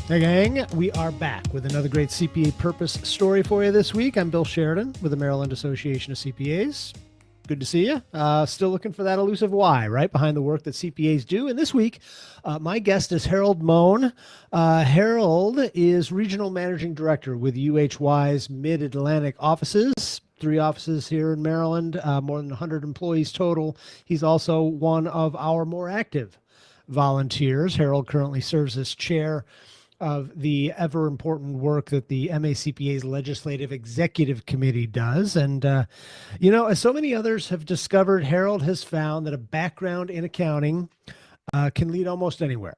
Hey, gang, we are back with another great CPA purpose story for you this week. I'm Bill Sheridan with the Maryland Association of CPAs. Good to see you. Still looking for that elusive why, right, behind the work that CPAs do. And this week, my guest is Harold Mohn. Harold is Regional Managing Director with UHY's Mid-Atlantic offices. Three offices here in Maryland, more than 100 employees total. He's also one of our more active volunteers. Harold currently serves as chair of the ever important work that the MACPA's Legislative Executive Committee does. And, as so many others have discovered, Harold has found that a background in accounting can lead almost anywhere.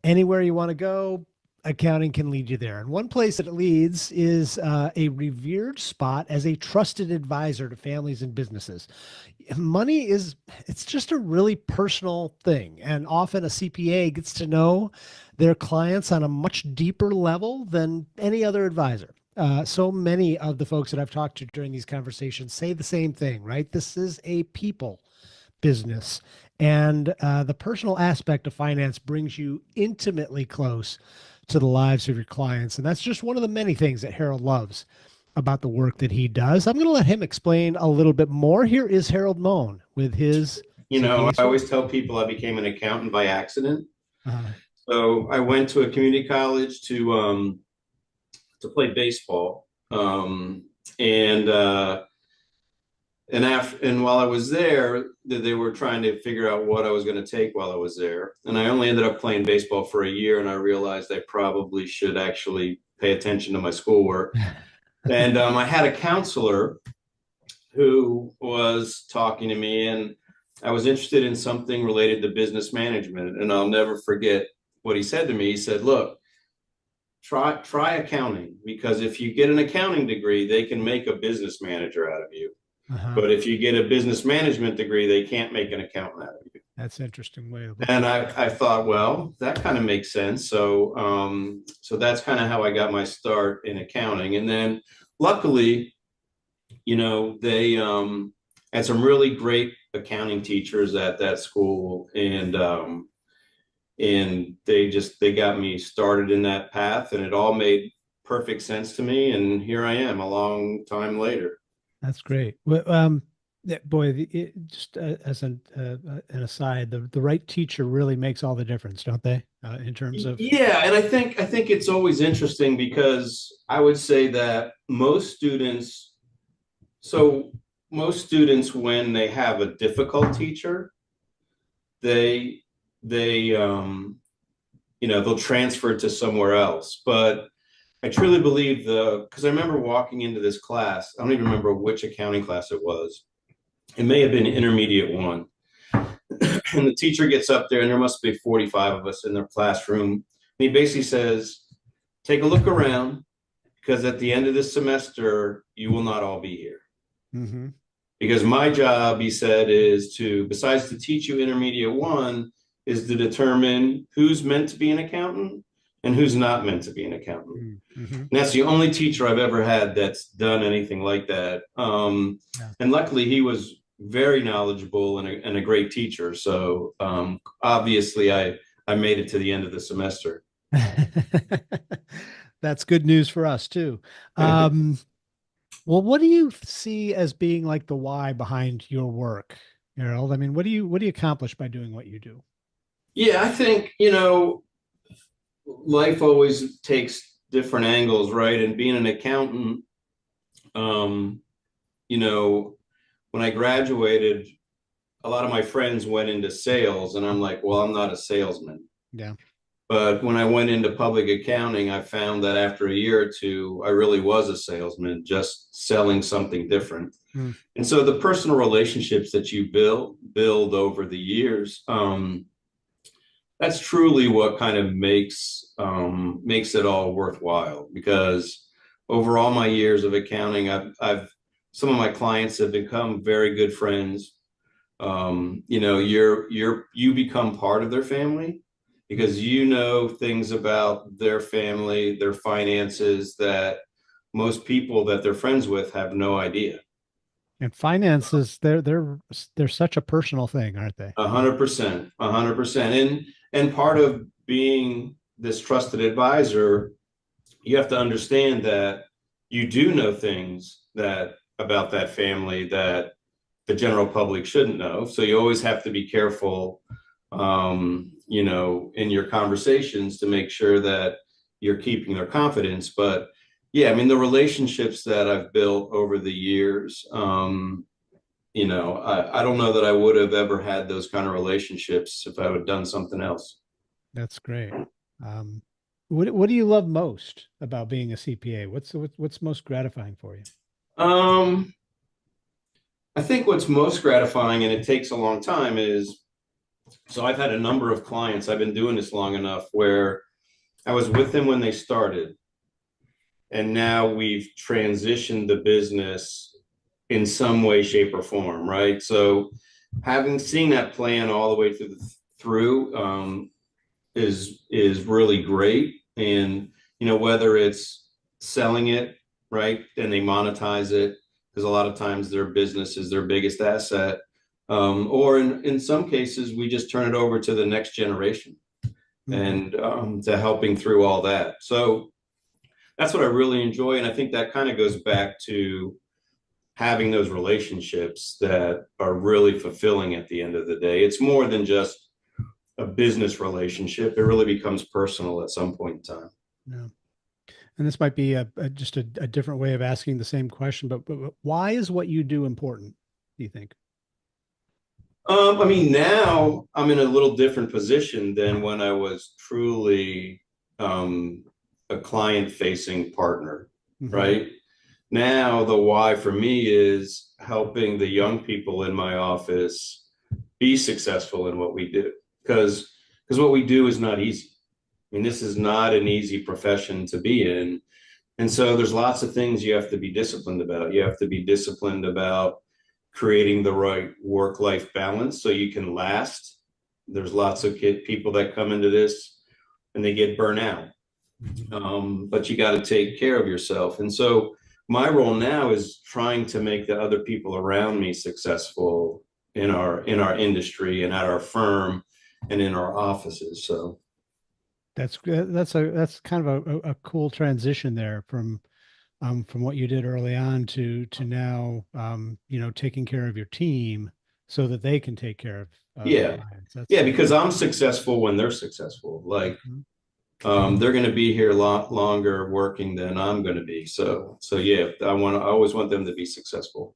Anywhere you want to go, accounting can lead you there. And one place that it leads is a revered spot as a trusted advisor to families and businesses. Money it's just a really personal thing. And often a CPA gets to know their clients on a much deeper level than any other advisor. So many of the folks that I've talked to during these conversations say the same thing, right? This is a people business. And the personal aspect of finance brings you intimately close to the lives of your clients. And that's just one of the many things that Harold loves about the work that he does. I'm going to let him explain a little bit more. Here is Harold Mohn with his CPA I story. always tell people I became an accountant by accident. Uh, So I went to a community college to play baseball, and and while I was there, they were trying to figure out what I was going to take while I was there. And I only ended up playing baseball for a year, and I realized I probably should actually pay attention to my schoolwork. And I had a counselor who was talking to me, and I was interested in something related to business management. And I'll never forget what he said to me. He said, "Look, try accounting, because if you get an accounting degree, they can make a business manager out of you. uh-huh. But if you get a business management degree, they can't make an accountant out of you." That's an interesting way of looking And at I thought, well, that kind of makes sense. So that's kind of how I got my start in accounting. And then luckily, they had some really great accounting teachers at that school, and they got me started in that path, and it all made perfect sense to me. And here I am a long time later. That's great. Well, boy, just as an aside, the right teacher really makes all the difference, don't they? In terms of, Yeah, and I think it's always interesting because I would say that so most students, when they have a difficult teacher, they they'll transfer to somewhere else. But I truly believe because I remember walking into this class. I don't even remember which accounting class it was. It may have been intermediate one. And the teacher gets up there, and there must be 45 of us in their classroom. And he basically says, "Take a look around, because at the end of this semester, you will not all be here. mhm. Because my job," he said, "is besides to teach you intermediate one, is to determine who's meant to be an accountant and who's not meant to be an accountant." Mm-hmm. And that's the only teacher I've ever had that's done anything like that. Yeah. And luckily, he was very knowledgeable and a great teacher. So obviously, I made it to the end of the semester. That's good news for us too. Um, well, what do you see as being like the why behind your work, Harold? I mean, what do you accomplish by doing what you do? Yeah, I think, life always takes different angles, right? And being an accountant, um, you know, when I graduated, a lot of my friends went into sales, and I'm like, well, I'm not a salesman. Yeah. But when I went into public accounting, I found that after a year or two, I really was a salesman, just selling something different. Mm. And so the personal relationships that you build over the years, that's truly what kind of makes it all worthwhile. Because over all my years of accounting, I've some of my clients have become very good friends. You become part of their family, because you know things about their family, their finances, that most people that they're friends with have no idea. And finances, they're such a personal thing, aren't they? 100%, 100%. And part of being this trusted advisor, you have to understand that you do know things that about that family that the general public shouldn't know. So you always have to be careful, in your conversations to make sure that you're keeping their confidence. But yeah, I mean, the relationships that I've built over the years, I don't know that I would have ever had those kind of relationships if I would have done something else. That's great. Um, what do you love most about being a CPA? What's most gratifying for you? Um, I think what's most gratifying, and it takes a long time, is so I've had a number of clients. I've been doing this long enough where I was with them when they started, and now we've transitioned the business in some way, shape, or form, right? So having seen that plan all the way through is really great. And whether it's selling it, right, and they monetize it, because a lot of times their business is their biggest asset, or in some cases we just turn it over to the next generation Mhm. and to helping through all that. So that's what I really enjoy, and I think that kind of goes back to having those relationships that are really fulfilling at the end of the day. It's more than just a business relationship. It really becomes personal at some point in time. Yeah. And this might be just a different way of asking the same question, but why is what you do important, do you think? I mean, now I'm in a little different position than when I was truly um, a client-facing partner, Hmm. right? Now, the why for me is helping the young people in my office be successful in what we do, because what we do is not easy. I mean, this is not an easy profession to be in. And so there's lots of things you have to be disciplined about. You have to be disciplined about creating the right work-life balance so you can last. There's lots of people that come into this and they get burnt out. Hmm. But you got to take care of yourself. And so my role now is trying to make the other people around me successful in our industry and at our firm and in our offices. So That's kind of a cool transition there from what you did early on to now taking care of your team so that they can take care of yeah, clients. That's yeah, because I'm successful when they're successful. Like Mhm. they're going to be here a lot longer working than I'm going to be. So yeah, I always want them to be successful.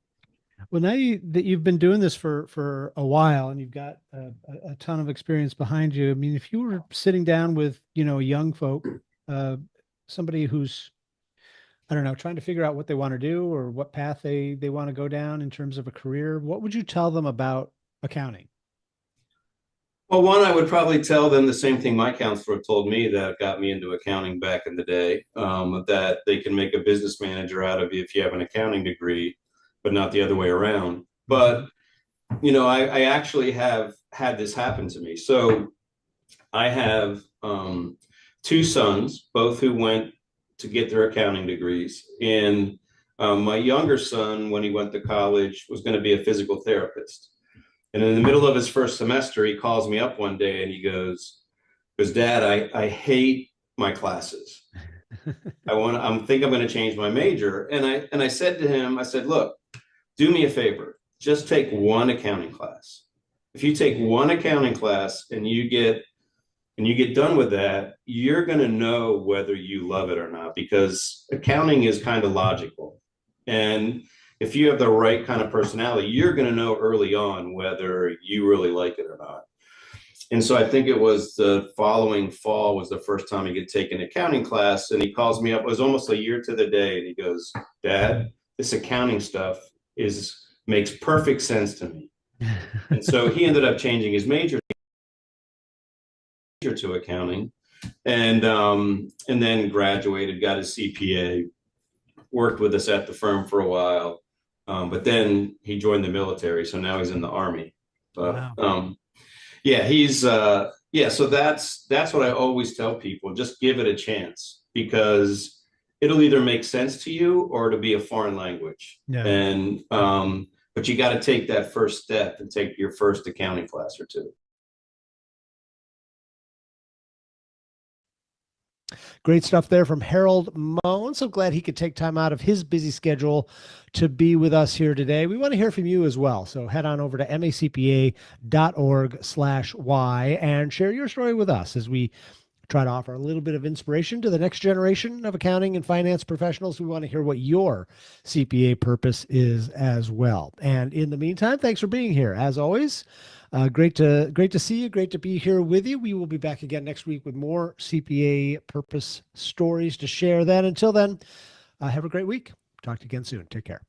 Well, now that you've been doing this for a while and you've got a ton of experience behind you. I mean, if you were sitting down with, young folk, uh, somebody who's, I don't know, trying to figure out what they want to do or what path they want to go down in terms of a career, what would you tell them about accounting? Well, one, I would probably tell them the same thing my counselor told me that got me into accounting back in the day, that they can make a business manager out of you if you have an accounting degree, but not the other way around. Hmm. But, I actually have had this happen to me. So I have two sons, both who went to get their accounting degrees. And my younger son, when he went to college, was going to be a physical therapist. And in the middle of his first semester, he calls me up one day and he goes, Dad, I hate my classes. I'm think I'm going to change my major. And I said to him, I said, look, do me a favor, just take one accounting class. If you take one accounting class and you get done with that, you're going to know whether you love it or not, because accounting is kind of logical. And if you have the right kind of personality, you're going to know early on whether you really like it or not. And so I think it was the following fall was the first time he could take an accounting class. And he calls me up, it was almost a year to the day. And he goes, Dad, this accounting stuff makes perfect sense to me. And so he ended up changing his major to accounting, and then graduated, got his CPA, worked with us at the firm for a while, but then he joined the military, so now he's in the army. But Wow. yeah, he's yeah. So that's what I always tell people: just give it a chance, because it'll either make sense to you or it'll be a foreign language. Yeah. And but you got to take that first step and take your first accounting class or two. Great stuff there from Harold Mohn. So glad he could take time out of his busy schedule to be with us here today. We want to hear from you as well. So head on over to macpa.org/Y and share your story with us as we try to offer a little bit of inspiration to the next generation of accounting and finance professionals. We want to hear what your CPA purpose is as well. And in the meantime, thanks for being here. As always, great to see you. Great to be here with you. We will be back again next week with more CPA purpose stories to share. Then, until then, have a great week. Talk to you again soon. Take care.